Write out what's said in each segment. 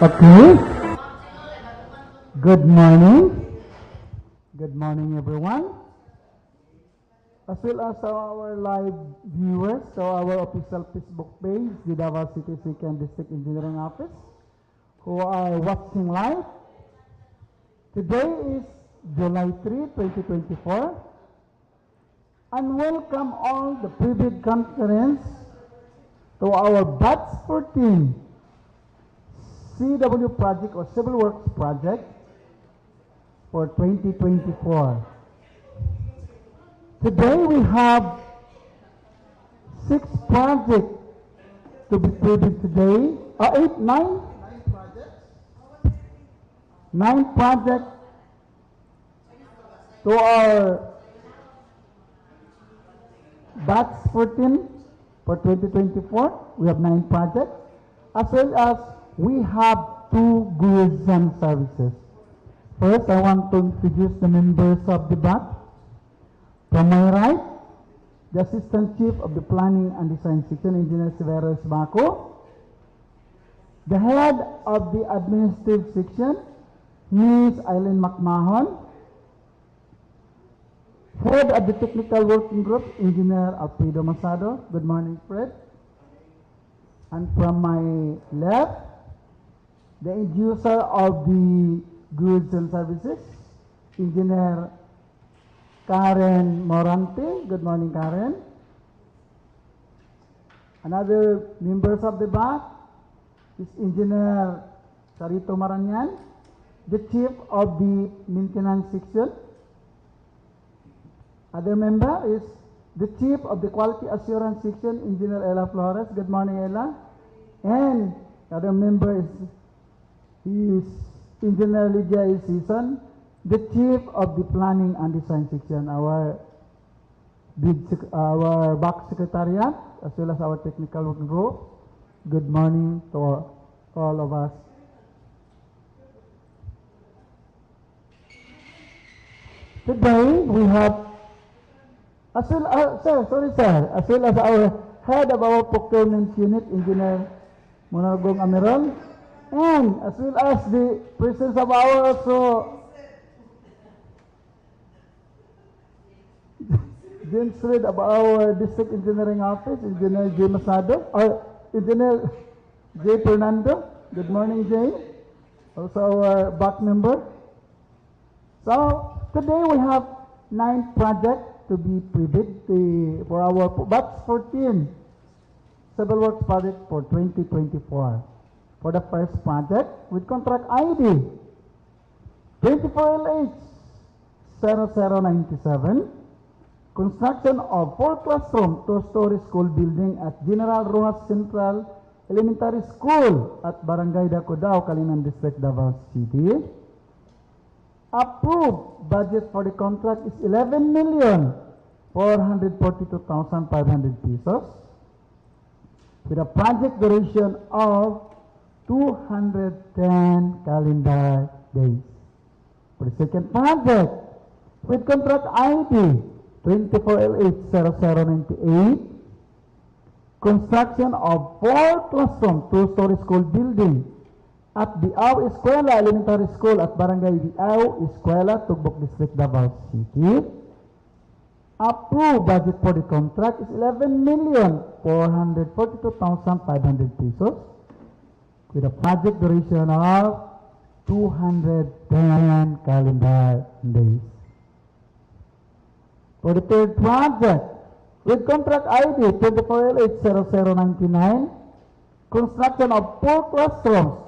Okay. Good morning. Good morning, everyone. As well as our live viewers, so our official Facebook page, the Davao City Second District Engineering Office, who are watching live. Today is July 3, 2024, and welcome all the private conference to our batch 14 CW project or Civil Works project for 2024. Today we have 6 projects to be printed today. 9 projects to our batch 14 for 2024. We have 9 projects, as well as we have 2 goods and services. First, I want to introduce the members of the batch. From my right, the Assistant Chief of the Planning and Design Section, Engineer Severo Esbaco. The Head of the Administrative Section, Ms. Eileen McMahon. Head of the Technical Working Group, Engineer Alfredo Masado. Good morning, Fred. And from my left, the end user of the goods and services, Engineer Karen Morante. Good morning, Karen. Another members of the batch is Engineer Sarito Maranyan, the Chief of the Maintenance Section. Other member is the Chief of the Quality Assurance Section, Engineer Ella Flores. Good morning, Ella. And Other member is Engineer Lydia Season, the Chief of the Planning and Design Section, our back secretariat, as well as our technical working group. Good morning to all of us. Today we have, as well as our head of our procurement unit, Engineer Monargong Amiral, and as well as the presence of our James Reed of our District Engineering Office, Engineer J. Masado, or Engineer J. Fernando. Good morning, Jay. Also our back member. So, today we have 9 projects to be pre-bid for our batch 14 civil works project for 2024. For the first project, with contract ID 24LH 0097, construction of 4 classroom, 2-story school building at General Roxas Central Elementary School at Barangay Dacudao, Calinan District, Davao City. Approved budget for the contract is 11,442,500 pesos with a project duration of 210 calendar days. For the second project, with contract ID 24LH0098, construction of 4 classroom, 2-story school building at Biao Escuela Elementary School at Barangay Biao, Escuela, Tugbok District, Davao City. Approved budget for the contract is 11,442,500 pesos with a project duration of 210 calendar days. For the third project, with contract ID 24LH0099, construction of 4 classrooms,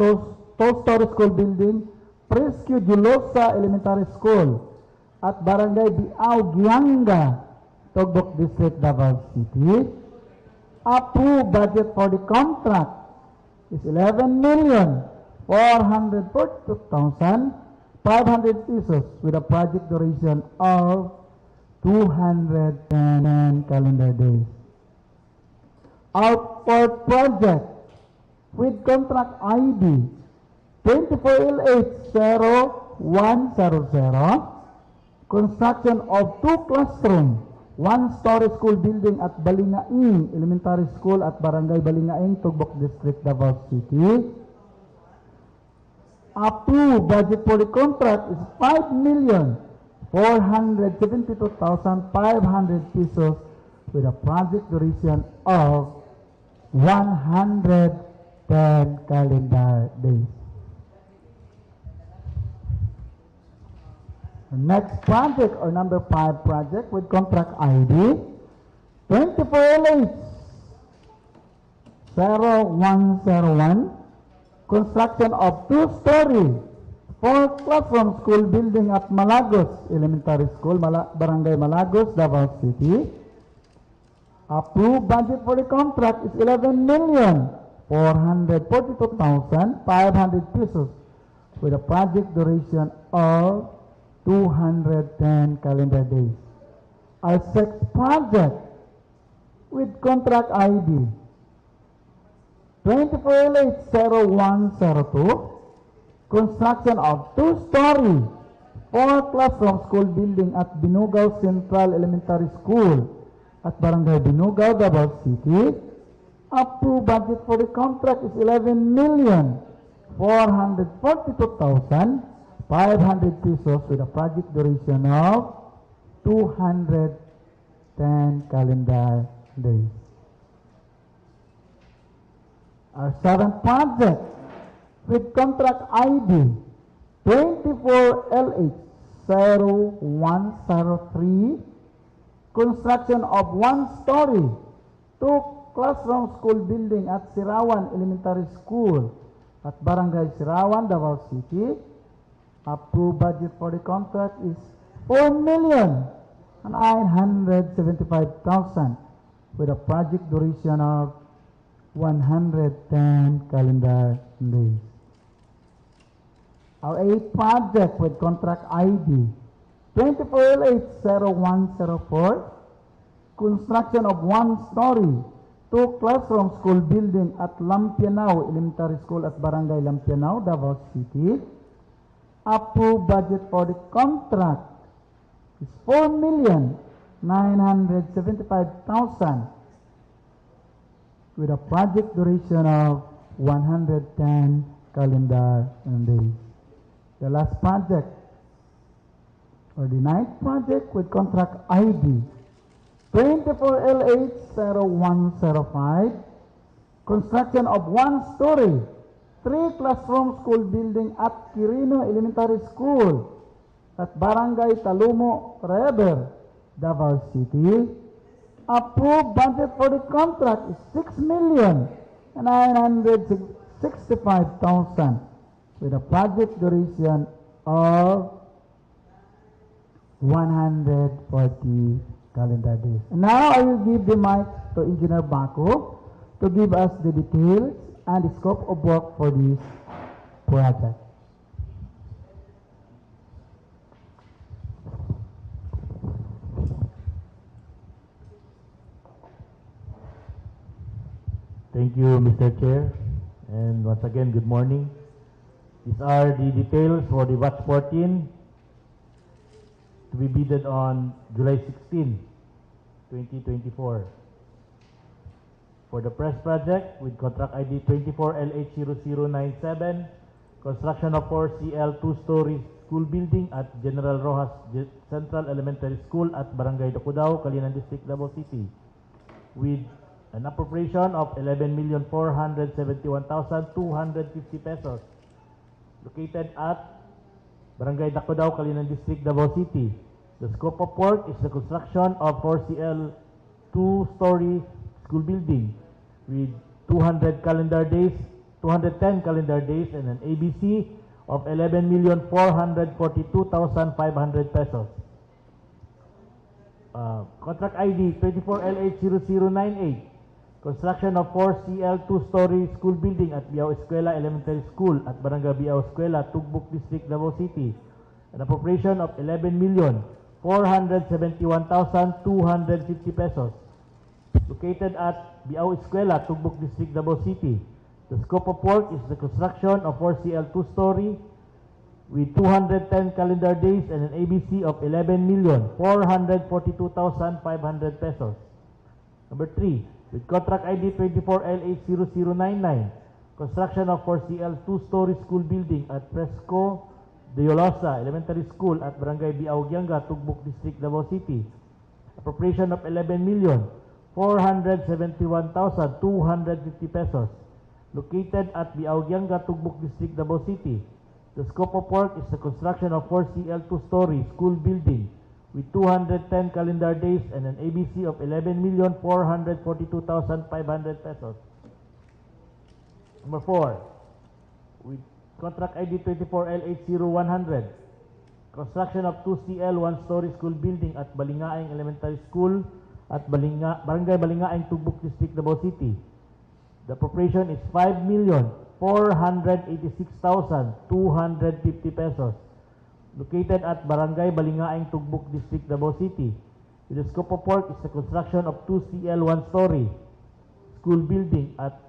2-story school building, PResco Diolosa Elementary School at Barangay Biao, Guianga, Tugbok District, Davao City. Approved budget for the contract is 11,442,500 pesos with a project duration of 210 calendar days. Our fourth project, with contract ID 24LH0100, construction of 2 classroom, 1-story school building at Balingaing Elementary School at Barangay Balingaing, Tugbok District, Davao City. Approved budget for the contract is 5,472,500 pesos with a project duration of 110 calendar days. The next project, or number 5 project, with contract ID 24LH0101, construction of 2-story 4 classroom school building at Malagos Elementary School, Barangay Malagos, Davao City. Approved budget for the contract is 11,442,500 pesos with a project duration of 210 calendar days. Our sixth project, with contract ID 24LH0102, construction of 2-story 4 classroom school building at Binugaw Central Elementary School at Barangay Binugaw, Davao City. Approved budget for the contract is 11,442,500 pesos with a project duration of 210 calendar days. Our seventh project, with contract ID 24LH0103, construction of 1-story 2 classroom school building at Sirawan Elementary School at Barangay Sirawan, Davao City. Approved budget for the contract is 4,975,000 with a project duration of 110 calendar days. Our 8th project with contract ID 24L80104, construction of one-story, 2-classroom school building at Lampianao Elementary School at Barangay Lampianao, Davao City. Approved budget for the contract is 4,975,000 with a project duration of 110 calendar days. The last project, or the 9th project with contract ID 24L80105, construction of one-story, 3-classroom school building at Quirino Elementary School at Barangay Talumo, Reber, Davao City. Approved budget for the contract is 6,965,000 with a project duration of 140 calendar days. And now I will give the mic to Engineer Baco to give us the details and the scope of work for this project. Thank you, Mr. Chair. And once again, good morning. These are the details for the batch 14 to be bidded on July 16, 2024. For the press project with contract ID 24L80097, construction of 4CL 2-story school building at General Roxas Central Elementary School at Barangay Dacudao, Calinan District, Davao City, with an appropriation of 11,471,250 pesos, located at Barangay Dacudao, Calinan District, Davao City. The scope of work is the construction of 4CL 2-story school building with 210 calendar days and an ABC of 11,442,500 pesos. Contract ID 24L80098, construction of 4CL 2-story school building at Biao Escuela Elementary School at Barangay Biao Escuela, Tugbok District, Davao City. An appropriation of 11,471,250 pesos, located at Biao Escuela, Tugbok District, Davao City. The scope of work is the construction of 4CL 2-story with 210 calendar days and an ABC of 11,442,500 pesos. Number 3, with contract ID 24L80099, construction of 4CL 2-story school building at PResco, Diolosa Elementary School at Barangay Biao, Guianga, Tugbok District, Davao City. Appropriation of 11,471,250 pesos, located at Biao, Guianga, Tugbok District, Davao City. The scope of work is the construction of 4CL 2-story school building with 210 calendar days and an ABC of 11,442,500 pesos. Number 4, with contract ID 24L80100, construction of 2CL 1-story school building at Balingaing Elementary School at Barangay Balingaing, Tugbok District, Davao City. The appropriation is 5,486,250 pesos, located at Barangay Balingaing, Tugbok District, Davao City. The scope of work is the construction of 2CL 1-story school building at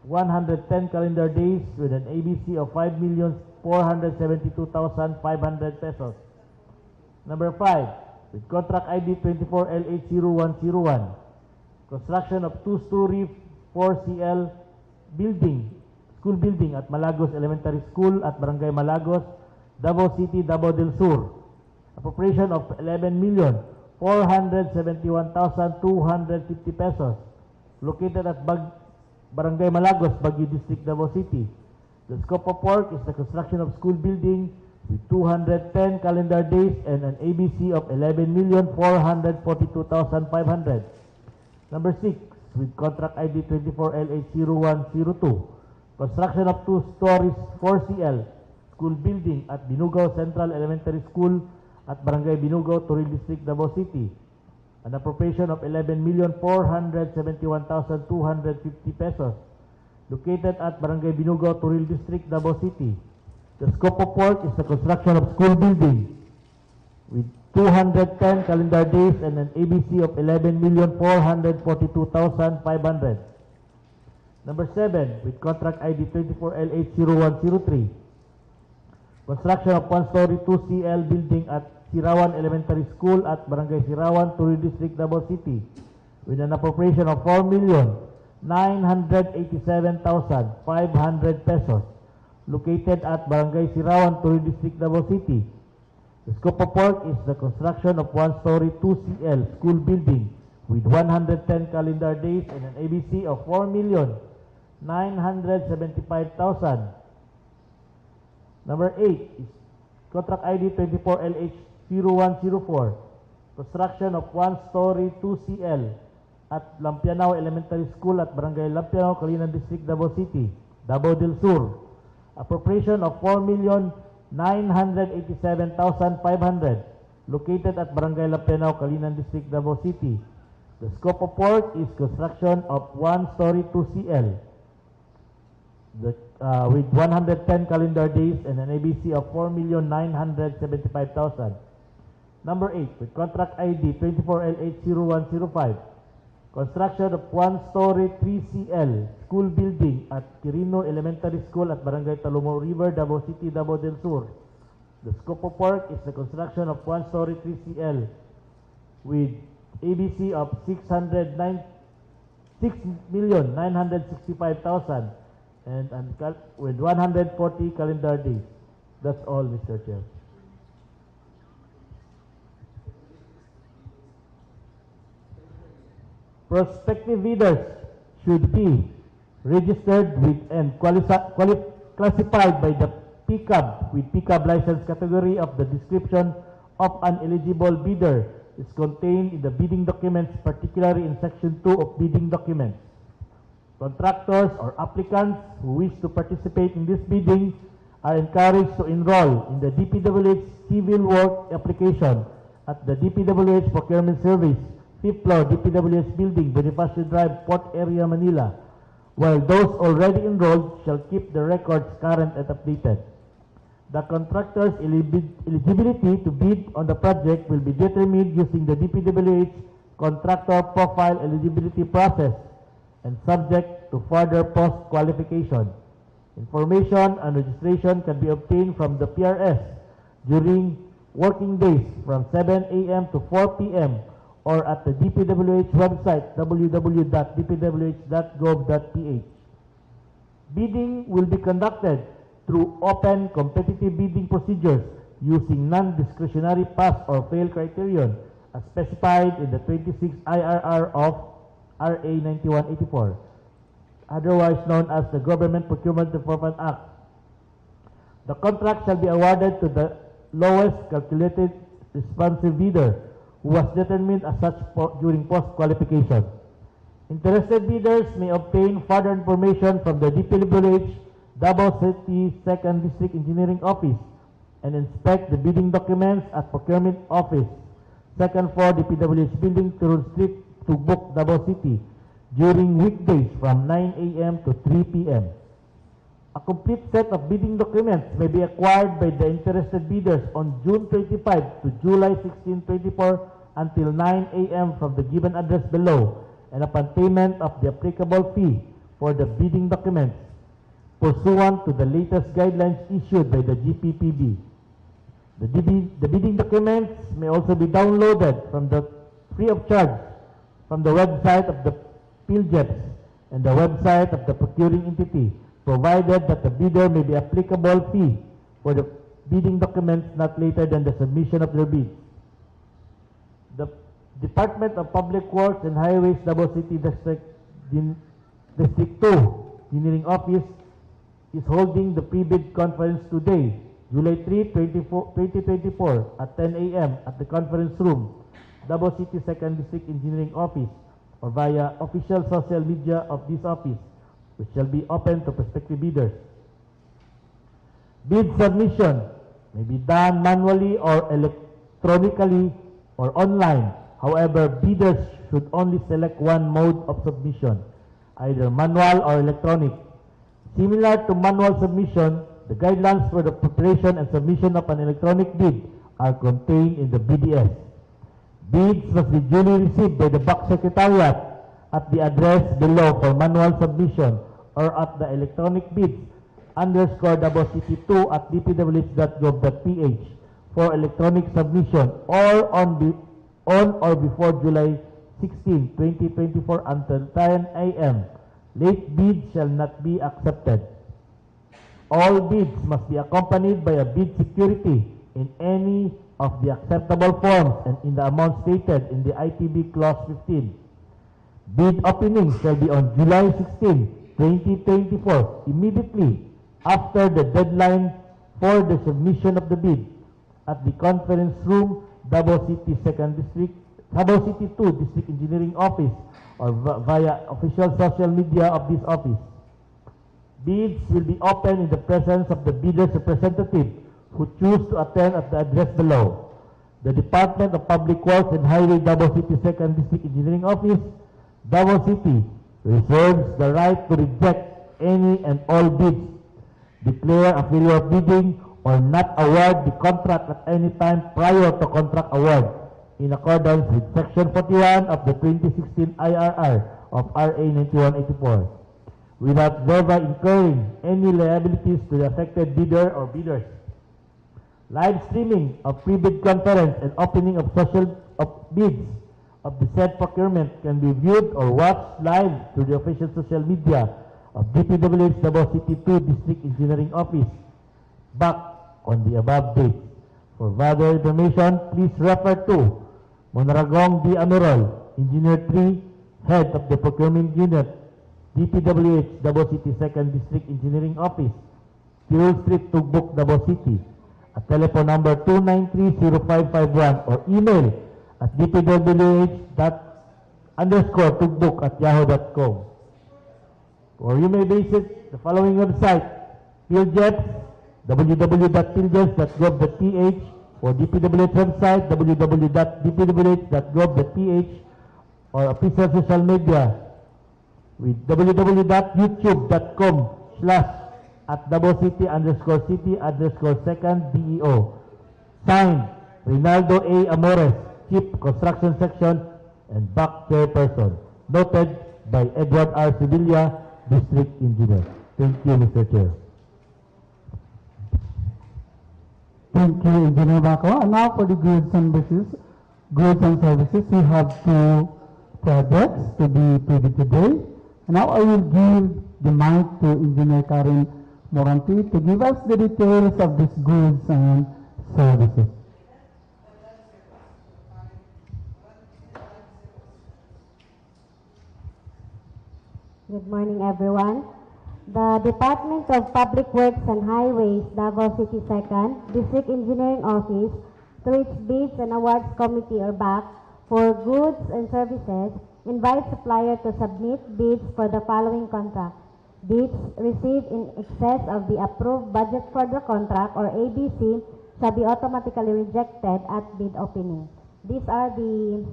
110 calendar days with an ABC of 5,472,500 pesos. Number 5, with contract ID 24L80101, construction of 2-story 4CL school building at Malagos Elementary School at Barangay Malagos, Davao City, Davao del Sur. Appropriation of 11,471,250 pesos, located at Barangay Malagos, Baguio District, Davao City. The scope of work is the construction of school building with 210 calendar days and an ABC of 11,442,500. Number 6, with contract ID 24L80102, construction of 2 stories 4CL school building at Binugaw Central Elementary School at Barangay Binugaw, Tirol District, Davao City. an appropriation of 11,471,250 pesos, located at Barangay Binugaw, Tirol District, Davao City. The scope of work is the construction of school building with 210 calendar days and an ABC of 11,442,500. Number 7, with contract ID 24LH0103, construction of one-story 2CL building at Sirawan Elementary School at Barangay Sirawan, Tirol District, Davao City, with an appropriation of 4,987,500 pesos, located at Barangay Sirawan, Tirol District, Davao City. The scope of work is the construction of one-story 2CL school building with 110 calendar days and an ABC of 4,975,000. Number 8 is contract ID 24LH0104, construction of one-story 2CL at Lampianao Elementary School at Barangay Lampianao, Calinan District, Davao City, Davao del Sur. Appropriation of 4,987,500, located at Barangay Lampianao, Calinan District, Davao City. The scope of work is construction of one-story 2CL with 110 calendar days and an ABC of 4,975,000. Number 8, with contract ID 24LH0105, construction of one-story 3CL school building at Quirino Elementary School at Barangay Talomo River, Davao City, Davao del Sur. The scope of work is the construction of one-story 3CL with ABC of 6,965,000 and with 140 calendar days. That's all, Mr. Chair. Prospective bidders should be registered with and classified by the PCAB with PCAB license category of the description of an eligible bidder is contained in the bidding documents, particularly in Section 2 of bidding documents. Contractors or applicants who wish to participate in this bidding are encouraged to enroll in the DPWH civil work application at the DPWH Procurement Service, 5th floor, DPWH Building, Bonifacio Drive, Port Area, Manila, while those already enrolled shall keep the records current and updated. The contractor's eligibility to bid on the project will be determined using the DPWH contractor profile eligibility process and subject to further post-qualification. Information and registration can be obtained from the PRS during working days from 7 a.m. to 4 p.m. or at the DPWH website www.dpwh.gov.ph. Bidding will be conducted through open competitive bidding procedures using non-discretionary pass or fail criterion as specified in the 26 IRR of RA 9184, otherwise known as the Government Procurement Reform Act. The contract shall be awarded to the lowest calculated responsive bidder who was determined as such during post-qualification. Interested bidders may obtain further information from the DPWH Davao City 2nd District Engineering Office and inspect the bidding documents at Procurement Office, 2nd floor, DPWH Building, Tirol Street, Tugbok, Davao City, during weekdays from 9 a.m. to 3 p.m. A complete set of bidding documents may be acquired by the interested bidders on June 25 to July 16, 24 until 9 a.m. from the given address below and upon payment of the applicable fee for the bidding documents pursuant to the latest guidelines issued by the GPPB. The bidding documents may also be downloaded free of charge from the website of the PILJEPS and the website of the procuring entity, provided that the bidder may be applicable fee for the bidding documents not later than the submission of their bids. The Department of Public Works and Highways, Davao City District 2 Engineering Office is holding the pre-bid conference today, July 3, 2024 at 10 a.m. at the conference room, Davao City 2nd District Engineering Office, or via official social media of this office, which shall be open to prospective bidders. Bid submission may be done manually or electronically or online However, bidders should only select one mode of submission, either manual or electronic. Similar to manual submission, the guidelines for the preparation and submission of an electronic bid are contained in the BDS. Bids must be duly received by the Back Secretariat at the address below for manual submission or at the electronic bids _Davao City 2 at dpwh.gov.ph for electronic submission or on or before July 16, 2024 until 10 a.m. Late bids shall not be accepted. All bids must be accompanied by a bid security in any of the acceptable forms and in the amount stated in the ITB Clause 15. Bid opening shall be on July 16, 2024, immediately after the deadline for the submission of the bid at the conference room, Davao City 2nd District, Davao City 2 District Engineering Office, or via official social media of this office. Bids will be opened in the presence of the bidder's representative who choose to attend at the address below. The Department of Public Works and Highway Davao City 2nd District Engineering Office, Davao City, reserves the right to reject any and all bids, declare a failure of bidding, or not award the contract at any time prior to contract award in accordance with Section 41 of the 2016 IRR of RA 9184, without thereby incurring any liabilities to the affected bidder or bidders. Live streaming of pre-bid conference and opening of bids of the said procurement can be viewed or watched live through the official social media of DPWH Davao City 2 District Engineering Office, back on the above date. For further information, please refer to Monragong D. Amirol, Engineer 3, Head of the Procurement Unit, DPWH Davao City 2nd District Engineering Office, Tirol Street, Tugbok, Davao City, at telephone number 293-0551 or email at dpwh._tugbok@yahoo.com. Or you may visit the following website: PhilJets, www.philjets.gov.ph, or DPWH website, www.dpwh.gov.ph, or official social media with www.youtube.com/@DavoCity_City_2nd DEO. Signed, Rinaldo A. Amores, Chief Construction Section and Back Chairperson. Noted by Edward R. Sevilla, District Engineer. Thank you, Mr. Chair. Thank you, Engineer Bako. And now for the goods and services, we have two projects to be previewed today. And now I will give the mic to Engineer Karen Moranti to give us the details of these goods and services. Good morning, everyone. The Department of Public Works and Highways, Davao City 2nd District Engineering Office, through its Bids and Awards Committee or BAC for goods and services, invites supplier to submit bids for the following contract. Bids received in excess of the approved budget for the contract, or ABC, shall be automatically rejected at bid opening. These are the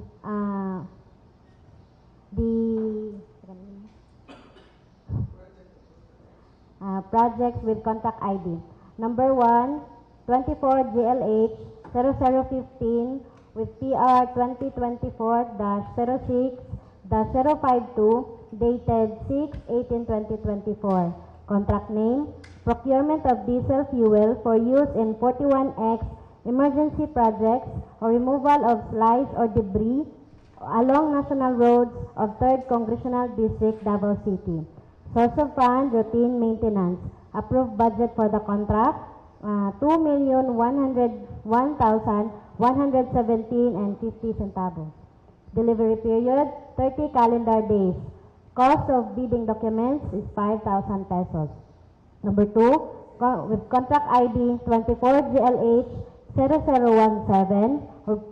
projects with contract ID. Number 1, 24 GLH 0015 with PR 2024-06-052 dated 6/18/2024. Contract name: procurement of diesel fuel for use in 41X emergency projects or removal of slides or debris along national roads of 3rd Congressional District, Davao City. Source of fund: routine maintenance. Approved budget for the contract: 2,101,117.50. Delivery period: 30 calendar days. Cost of bidding documents is 5,000 pesos. Number 2, with contract ID 24 GLH 0017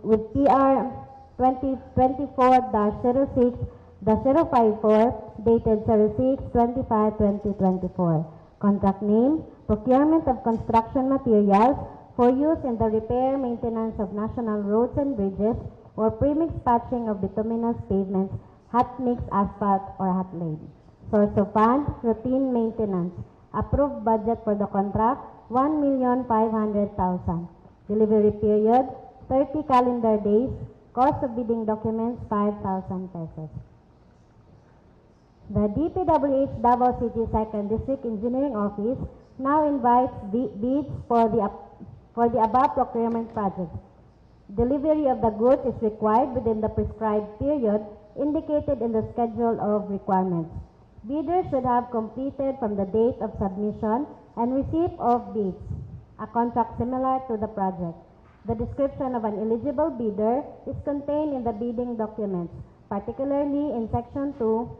with PR 2024-06-054 dated 06/25/2024. Contract name: procurement of construction materials for use in the repair, maintenance of national roads and bridges or premix patching of bituminous pavements, hot mix asphalt, or hot laid. Source of fund, routine maintenance. Approved budget for the contract, 1,500,000. Delivery period, 30 calendar days. Cost of bidding documents, 5,000 pesos. The DPWH Davao City 2nd District Engineering Office now invites bids for the above procurement projects. Delivery of the goods is required within the prescribed period indicated in the schedule of requirements. Bidders should have completed from the date of submission and receipt of bids a contract similar to the project. The description of an eligible bidder is contained in the bidding documents, particularly in Section 2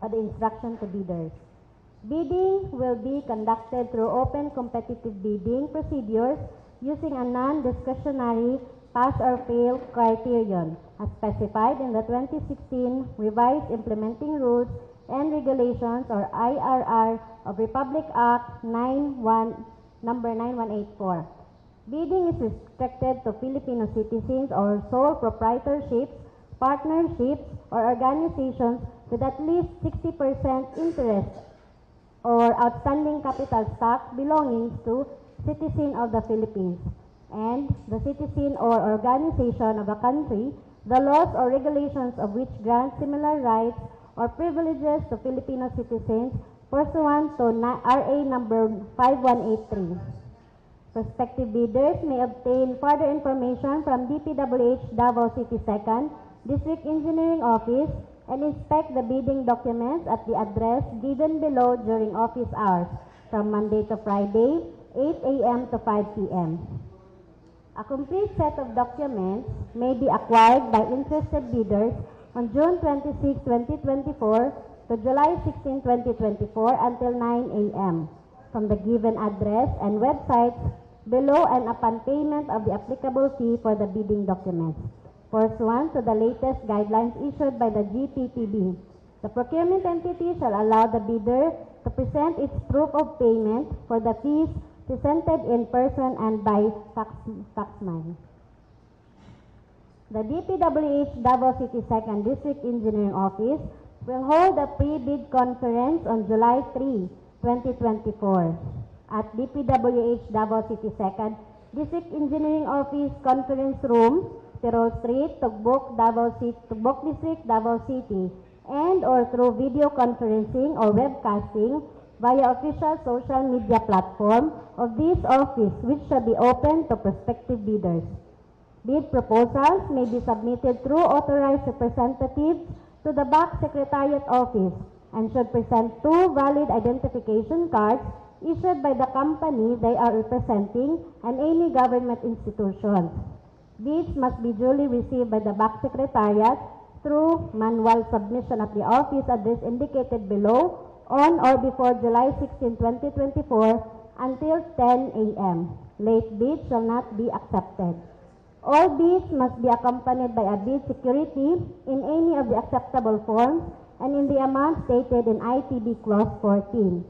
of the instruction to bidders. Bidding will be conducted through open competitive bidding procedures using a non-discretionary pass or fail criterion as specified in the 2016 Revised Implementing Rules and Regulations or IRR of Republic Act number 9184. Bidding is restricted to Filipino citizens or sole proprietorships, partnerships, or organizations with at least 60% interest or outstanding capital stock belonging to citizen of the Philippines and the citizen or organization of a country, the laws or regulations of which grant similar rights or privileges to Filipino citizens pursuant to RA number 5183. Prospective bidders may obtain further information from DPWH Davao City 2nd District Engineering Office and inspect the bidding documents at the address given below during office hours from Monday to Friday, 8 a.m. to 5 p.m. A complete set of documents may be acquired by interested bidders on June 26, 2024 to July 16, 2024 until 9 a.m. from the given address and websites below and upon payment of the applicable fee for the bidding documents, pursuant to the latest guidelines issued by the GPTB. The procurement entity shall allow the bidder to present its proof of payment for the fees presented in person and by faxmile. The DPWH Davao City 2nd District Engineering Office will hold a pre-bid conference on July 3, 2024 at DPWH Davao City 2nd District Engineering Office Conference Room, Tirol Street, Tugbok, Tugbok District, Davao City, and or through video conferencing or webcasting via official social media platform of this office, which shall be open to prospective bidders. Bid proposals may be submitted through authorized representatives to the Back Secretariat Office and should present 2 valid identification cards issued by the company they are representing and any government institutions. Bids must be duly received by the Back Secretariat through manual submission at the office address indicated below on or before July 16, 2024 until 10 a.m. Late bids shall not be accepted. All bids must be accompanied by a bid security in any of the acceptable forms and in the amount stated in ITB Clause 14.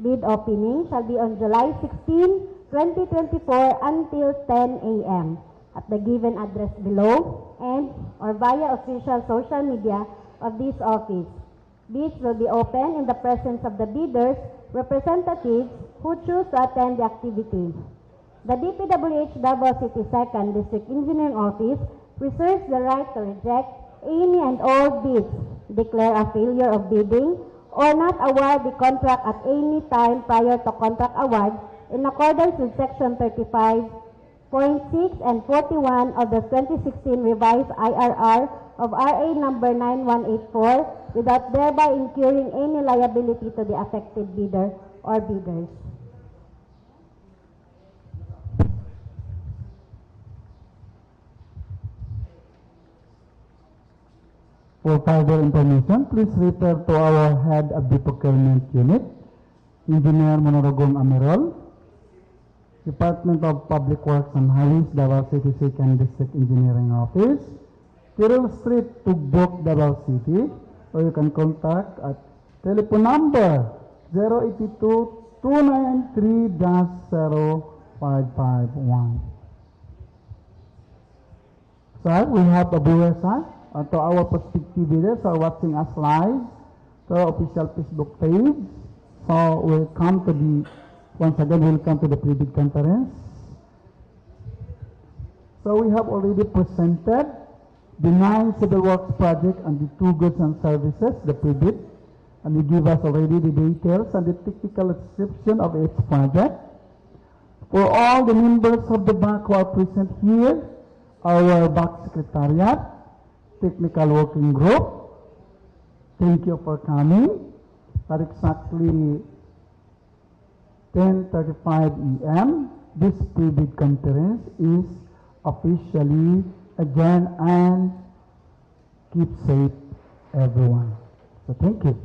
Bid opening shall be on July 16, 2024 until 10 a.m. at the given address below and or via official social media of this office. Bids will be open in the presence of the bidders' representatives who choose to attend the activity. The DPWH Davao City 2nd District Engineering Office reserves the right to reject any and all bids, declare a failure of bidding, or not award the contract at any time prior to contract award in accordance with Section 35.6 and 41 of the 2016 Revised IRR of RA number 9184 without thereby incurring any liability to the affected bidder or bidders. For further information, please refer to our head of the procurement unit, Engineer Monorogong Amerol, Department of Public Works and Highways, Davao City 2nd District Engineering Office, Tirol Street, Tugbok, Davao City, or you can contact at telephone number 082-293-0551. So we have a viewer side. To our prospective viewers who are watching us live to our official Facebook page. So welcome to the, once again, welcome to the pre-bid conference. So we have already presented the 9 civil works project and the 2 goods and services, the pre-bid, and we give us already the details and the technical description of each project. For all the members of the BAC who are present here, our BAC Secretariat, Technical Working Group, thank you for coming. At exactly 10:35 a.m., this pre-bid conference is officially adjourned, and keep safe, everyone. So thank you.